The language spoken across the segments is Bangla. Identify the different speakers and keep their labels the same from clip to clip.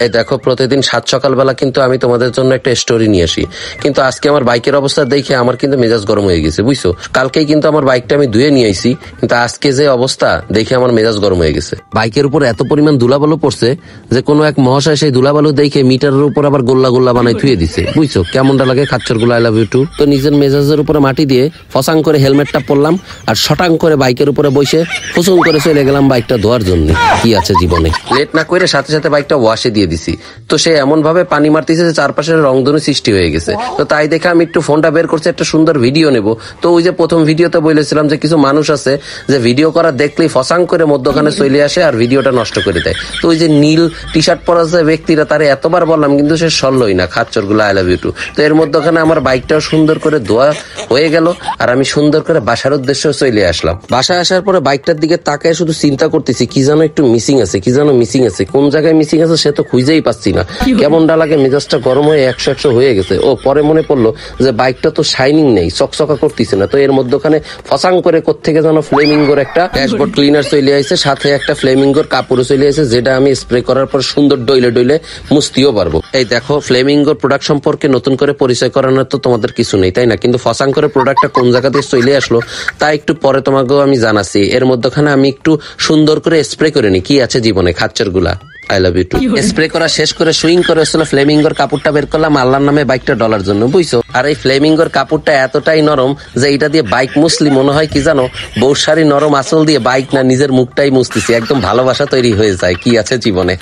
Speaker 1: এই দেখো, প্রতিদিন 7 সকালবেলা কিন্তু আমি তোমাদের জন্য একটা স্টোরি নিয়ে আসি, কিন্তু আজকে আমার বাইকের অবস্থা দেখে আমার কিন্তু মেজাজ গরম হয়ে গেছে, বুঝছো? কালকেই কিন্তু আমার বাইকটা আমি ধুয়ে নিয়ে আইছি, কিন্তু আজকে যে অবস্থা দেখে আমার মেজাজ গরম হয়ে গেছে। বাইকের উপর এত পরিমাণ ধুলাবালু পড়ছে যে কোনো এক মহাশয় সেই ধুলাবালু দেখে মিটারের উপর আবার গোল্লা গোল্লা বানাই থুয়ে দিছে, বুঝছো? কেমনটা লাগে খাচ্চর গুলো, আই লাভ ইউ টু। তো নিজের মেজাজের উপরে মাটি দিয়ে ফসাং করে হেলমেটটা পরলাম আর শটাং করে বাইকের উপরে বসে ফুসুং করে চলে গেলাম বাইকটা ধোয়ার জন্য। কি আছে জীবনে, লেট না করে সাথে সাথে বাইকটা ওয়াশে দিয়ে দিছি। তো সে এমন ভাবে পানি মারতেছে যে চারপাশের রংধনু সৃষ্টি হয়ে গেছে। তো তাই দেখে আমি একটু ফোনটা বের করছি, একটা সুন্দর ভিডিও নেব। তো ওই যে প্রথম ভিডিওতে বলেছিলাম যে কিছু মানুষ আছে যে ভিডিও করা দেখলেই ফসাং করে মধ্যখানে চলে আসে আর ভিডিওটা নষ্ট করে দেয়। তো ওই যে নীল টি শার্ট পরা যে ব্যক্তিরা, তারা এতবার বললাম কিন্তু সে সরলই না, খাচ্চর গুলো, আই লাভ ইউ টু। তো এর মধ্যখানে আমার বাইকটাও সুন্দর করে ধোয়া হয়ে গেল আর আমি সুন্দর করে বাসার উদ্দেশ্যে চলে আসলাম। বাসায় আসার পরে বাইকটার দিকে তাকায় শুধু চিন্তা করতেছি কি যেন একটু মিসিং আছে, কি যেন মিসিং আছে, কোন জায়গায় মিসিং আছে সে তো খুঁজেই পাচ্ছি না। কেমনটা লাগে, মেজাজটা গরম হয়ে 100 হয়ে গেছে। ও পরে মনে পড়লো যে বাইকটা তো শাইনিং নেই, চকচকা করতেছে না। তো এর মধ্যখানে ফসাং করে কোত্থেকে যেন ফ্লেমিঙ্গোর একটা ড্যাশবোর্ড ক্লিনার চলে আসছে, সাথে একটা ফ্লেমিঙ্গোর কাপড়ও চলে আসছে, যেটা আমি স্প্রে করার পর সুন্দর ডইলে ডইলে মুছতেও পারবো। এই দেখো, ফ্লেমিঙ্গোর প্রোডাক্ট সম্পর্কে নতুন করে পরিচয় করানোর তো তোমাদের কিছু নেই, তাই না? কিন্তু ফসাং করে প্রোডাক্টটা কোন জায়গা দিয়ে চলে আসলো তা একটু পরে তোমাকেও আমি জানাচ্ছি। এর মধ্যখানে আমি একটু সুন্দর করে স্প্রে করে নি, কি আছে জীবনে, খাচ্চর গুলা, I love you too. Spray করা শেষ করে সুইং করে আসলে ফ্লেমিঙ্গোর কাপড়টা বের করলাম আল্লাহর নামে বাইকটা ডলার জন্য, বুঝছো? আর এই ফ্লেমিঙ্গোর কাপড়টা এতটাই নরম যে এটা দিয়ে বাইক মুছলি মনে হয় কি জানো, বৌসারি নরম আসল দিয়ে বাইক না নিজের মুখটাই মুছতেছি, একদম ভালোবাসা তৈরি হয়ে যায়। কি আছে জীবনে।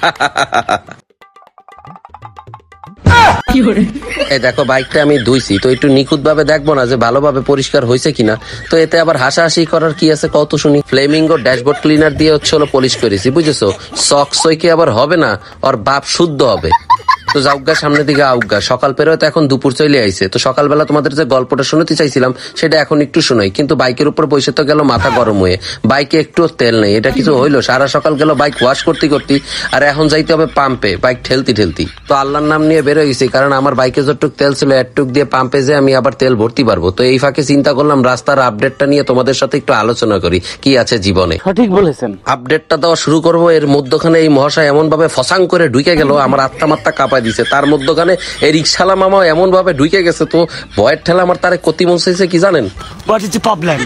Speaker 1: এই দেখো, বাইকটা আমি ধুইছি, তো একটু নিখুঁত ভাবে দেখবো না যে ভালোভাবে পরিষ্কার হয়েছে কিনা? তো এতে আবার হাসাহাসি করার কি আছে কত শুনি। ফ্লেমিঙ্গো ড্যাশবোর্ড ক্লিনার দিয়ে হচ্ছে পলিশ করেছি, বুঝেছো? সই কি আবার হবে না, ওর বাপ শুদ্ধ হবে। তো যাউগা, সামনের দিকে আউগা, সকাল পেরোয় তো এখন দুপুর চলে আইছে। তো সকালবেলা তোমাদের যে গল্পটা শুনতে চাইছিলাম সেটা এখন একটু শোনাই, কিন্তু বাইকের উপর বসে তো গেল মাথা গরম হয়ে। বাইকে একটু তেল নেই, এটা কিছু হইলো? সারা সকাল গেল বাইক ওয়াশ করতে করতে, আর এখন যাইতে হবে পাম্পে বাইক ঠেলতি ঠেলতি। তো আল্লাহর নাম নিয়ে বেরো গেছি, কারণ আমার বাইকে যতটুক তেল ছিল এরটুক দিয়ে পাম্পে যে আমি আবার তেল ভরতে পারবো। তো এই ফাঁকে চিন্তা করলাম রাস্তার আপডেটটা নিয়ে তোমাদের সাথে একটু আলোচনা করি, কি আছে জীবনে।
Speaker 2: সঠিক বলেছেন।
Speaker 1: আপডেটটা দেওয়া শুরু করবো, এর মধ্যখানে এই মহাশয় এমন ভাবে ফসাং করে ঢুকে গেল, আমার আত্মা মাত্রা কাঁপায় দিছে। তার মধ্যখানে এই রিক্সালা মামা এমন ভাবে ঢুকে গেছে, তো ভয়ের ঠেলা আমার তারে কতি মন চাইছে কি জানেন?
Speaker 2: What is the problem?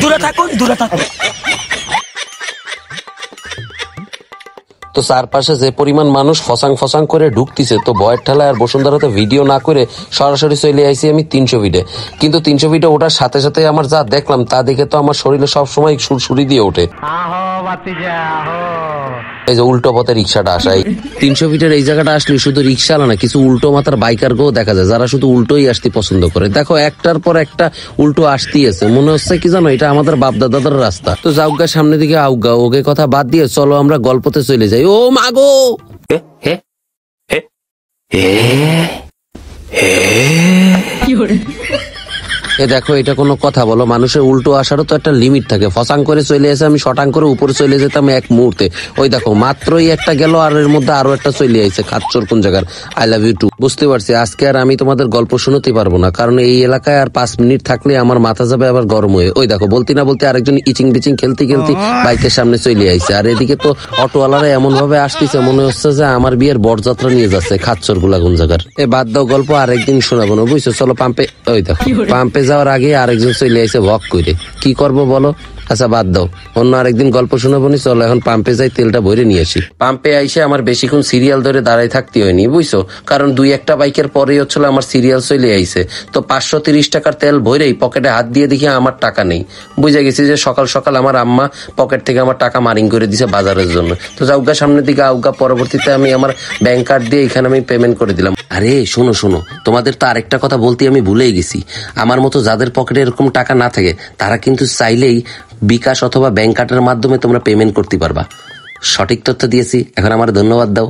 Speaker 2: দূরে থাকুন, দূরে থাকুন।
Speaker 1: তো চারপাশে যে পরিমাণ মানুষ ফসাং ফসাং করে ঢুকতেছে, তো ভয়ের ঠেলা আর বসুন্ধরাতে ভিডিও না করে সরাসরি চলে আইছি আমি 300 ফিটে। কিন্তু 300 ফিটে ওঠার সাথে সাথে আমার যা দেখলাম তা দেখে তো আমার শরীরে সবসময় সুরসুরি দিয়ে ওঠে। এই যে উল্টো পথে রিক্সাটা আসাই, 300 ফিটের এই জায়গাটা আসলে শুধু রিক্সা না, কিছু উল্টো মাথার বাইকার কেও দেখা যায় যারা শুধু উল্টোই আসতে পছন্দ করে। দেখো, একটার পর একটা উল্টো আসতেই আছে, মনে হচ্ছে কি জানো, এটা আমাদের বাপ দাদাদের রাস্তা। তো যাউগা, সামনে দিকে আউগা, ওকে কথা বাদ দিয়ে চলো আমরা গল্পতে চলে যাই। ও মাগো, এ দেখো, এটা কোনো কথা বলো? মানুষের উল্টো আসারও তো একটা লিমিট থাকে। ফসাং করে চলে এসে আমি শটাং করে উপরে চলে যেতাম এক মুহূর্তে। ওই দেখো, মাত্রই একটা গেল আর এর মধ্যে আরো একটা চলে আইছে, খাচ্চর কোন জায়গার, আই লাভ ইউ টু। বুঝতে পারছি আজকে আর আমি তোমাদের গল্প শুনতে পারবো না, কারণ এই এলাকায় আর 5 মিনিট থাকলে আমার মাথা যাবে আবার গরম হয়ে। ওই দেখো, বলতে না বলতে আরেকজন ইচিং বিচিং খেলতে খেলতে বাইকের সামনে চলে আইছে। আর এদিকে তো অটোওয়ালারা এমন ভাবে আসতেছে মনে হচ্ছে যে আমার বিয়ের বরযাত্রা নিয়ে যাচ্ছে, খাচ্চর গুলা কোন জায়গার। এ বাদ দাও, গল্প আরেকদিন শোনাবো না, বুঝছো? চলো পাম্পে। ওই দেখো, পাম্পে যাওয়ার আগে আরেকজন চলে আইছে ভক করে, কি করবো বলো? আচ্ছা বাদ দাও, অন্য আরেকদিন গল্প শোনাবো নি। চলো এখন পাম্পে যাই, তেলটা ভরে নিয়ে আসি। পাম্পে আইসে আমার বেশিক্ষণ সিরিয়াল ধরে দাঁড়ায় থাকতে হয়নি, বুঝছো? কারণ 2-1টা বাইকের পরেই হচ্ছিল আমার সিরিয়াল চলে আইছে। তো 530 টাকার তেল ভরেই পকেটে হাত দিয়ে দেখি আমার টাকা নেই। বুঝে গেছি যে সকাল সকাল আমার আম্মা পকেট থেকে আমার টাকা মারিং করে দিছে বাজারের জন্য। তো যাউগা, সামনের দিকে আউগা, পরবর্তীতে আমি আমার ব্যাংক কার্ড দিয়ে এখানে আমি পেমেন্ট করে দিলাম। আরে শোনো শোনো, তোমাদের তো আরেকটা কথা বলতে আমি ভুলেই গেছি। আমার মতো যাদের পকেটে এরকম টাকা না থাকে তারা কিন্তু চাইলেই বিকাশ অথবা ব্যাংক কার্ডের মাধ্যমে তোমরা পেমেন্ট করতে পারবা। সঠিক তথ্য দিয়েছি, এখন আমার ধন্যবাদ দাও।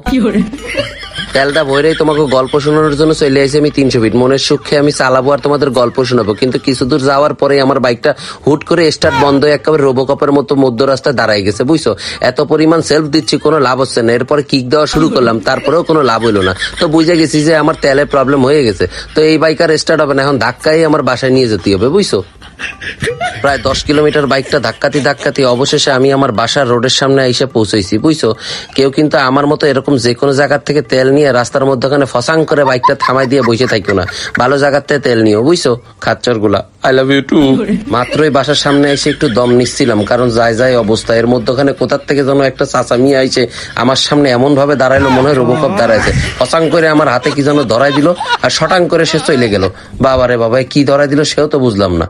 Speaker 1: তেলটা ভরেই তোমাকে গল্প শোনানোর জন্য চলে আসি আমি 300 ফিট। মনের সুখে আমি চালাবো আর তোমাদের গল্প শোনাবো, কিন্তু কিছু দূর যাওয়ার পরে আমার বাইকটা হুট করে স্টার্ট বন্ধ হয়ে একেবারে রোবোকপের মতো মধ্য রাস্তায় দাঁড়াই গেছে, বুঝছো? এত পরিমাণ সেলফ দিচ্ছি, কোনো লাভ হচ্ছে না। এরপরে কিক দেওয়া শুরু করলাম, তারপরেও কোনো লাভ হইলো না। তো বুঝে গেছি যে আমার তেলের প্রবলেম হয়ে গেছে। তো এই বাইক আর স্টার্ট হবে না, এখন ধাক্কাই আমার বাসায় নিয়ে যেতে হবে, বুঝছো? প্রায় 10 কিলোমিটার বাইকটা ধাক্কাতে অবশেষে আমি আমার বাসার রোডের সামনে এসে পৌঁছেছি, বুঝছো। কেউ কিন্তু আমার মতো এরকম যে কোনো জায়গার থেকে তেল নিয়ে রাস্তার মধ্যখানে ফসাং করে বাইকটা থামাই দিয়ে বসে থাকো না, ভালো জায়গার থেকে তেল নিও, বুঝছো খাচ্চর গুলা। I love you too. মাত্রই বাসার সামনে এসে একটু দম নিচ্ছিলাম, কারণ যায় অবস্থা। এর মধ্যখানে কোথার থেকে যেন একটা চাচামি আইছে আমার সামনে, এমন ভাবে দাঁড়াইলো মনে হয় রোবোকপ দাঁড়াইছে। ফসাং করে আমার হাতে কি যেন ধরাই দিল, আর শটাং করে সে চলে গেল। বাবারে বাবা, কি ধরাই দিল সেও তো বুঝলাম না।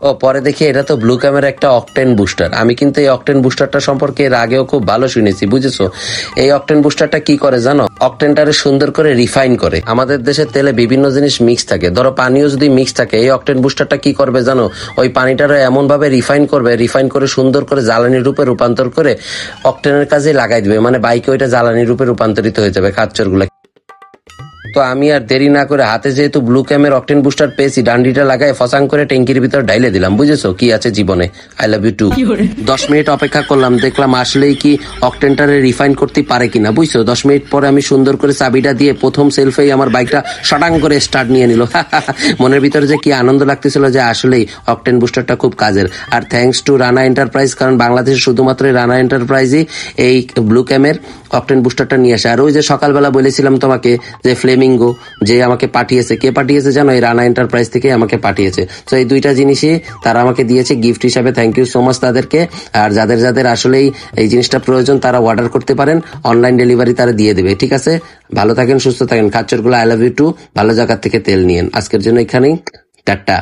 Speaker 1: ও পরে দেখি এটা তো ব্লু ক্যামের একটা অকটেন বুস্টার। আমি কিন্তু এই অকটেন বুস্টারটা সম্পর্কে এর আগেও খুব ভালো শুনেছি, বুঝেছো। এই অকটেন বুস্টারটা কি করে জানো? অকটেনটারে সুন্দর করে রিফাইন করে। আমাদের দেশের তেলে বিভিন্ন জিনিস মিক্স থাকে, ধরো পানিও যদি মিক্স থাকে, এই অকটেন বুস্টারটা কি করবে জানো? ওই পানিটারে এমন ভাবে রিফাইন করে সুন্দর করে জ্বালানি রূপে রূপান্তর করে অকটেনের কাজে লাগাই দিবে, মানে বাইকে ওইটা জ্বালানি রূপে রূপান্তরিত হয়ে যাবে খাচ্চর গুলা। তো আমি আর দেরি না করে হাতে যেহেতু ব্লু ক্যামের অকটেন বুস্টার পেয়েছি, ডান্ডিটা লাগাই ফসাং করে ট্যাঙ্কির ভিতর ঢাইলে দিলাম, বুঝেছো কি আছে জীবনে। I love you too. 10 minute অপেক্ষা করলাম, দেখলাম আসলেই কি অকটেনটারে রিফাইন করতে পারে কিনা, বুঝছো। 10 মিনিট পরে আমি সুন্দর করে চাবিটা দিয়ে প্রথম সেলফেই আমার বাইকটা শটাং করে স্টার্ট নিয়ে নিল। মনের ভিতরে যে কি আনন্দ লাগতেছিল যে আসলেই অকটেন বুস্টারটা খুব কাজের। আর থ্যাঙ্কস টু রানা এন্টারপ্রাইজ, কারণ বাংলাদেশে শুধুমাত্র রানা এন্টারপ্রাইজই এই ব্লু ক্যামের অকটেন বুস্টারটা নিয়ে আসে। আর ওই যে সকালবেলা বলেছিলাম তোমাকে যে ফ্লেমিঙ্গো যে আমাকে পাঠিয়েছে, কে পাঠিয়েছে জানো? এই রানা এন্টারপ্রাইজ থেকে আমাকে পাঠিয়েছে। তো এই দুইটা জিনিসই তারা আমাকে দিয়েছে গিফট হিসাবে। থ্যাংক ইউ সো মাচ তাদেরকে। আর যাদের আসলেই এই জিনিসটা প্রয়োজন তারা অর্ডার করতে পারেন, অনলাইন ডেলিভারি তারা দিয়ে দেবে, ঠিক আছে। ভালো থাকেন, সুস্থ থাকেন খাচ্চর গুলো। I love you too. ভালো জায়গার থেকে তেল নিয়েন। আজকের জন্য এখানেই টাটা।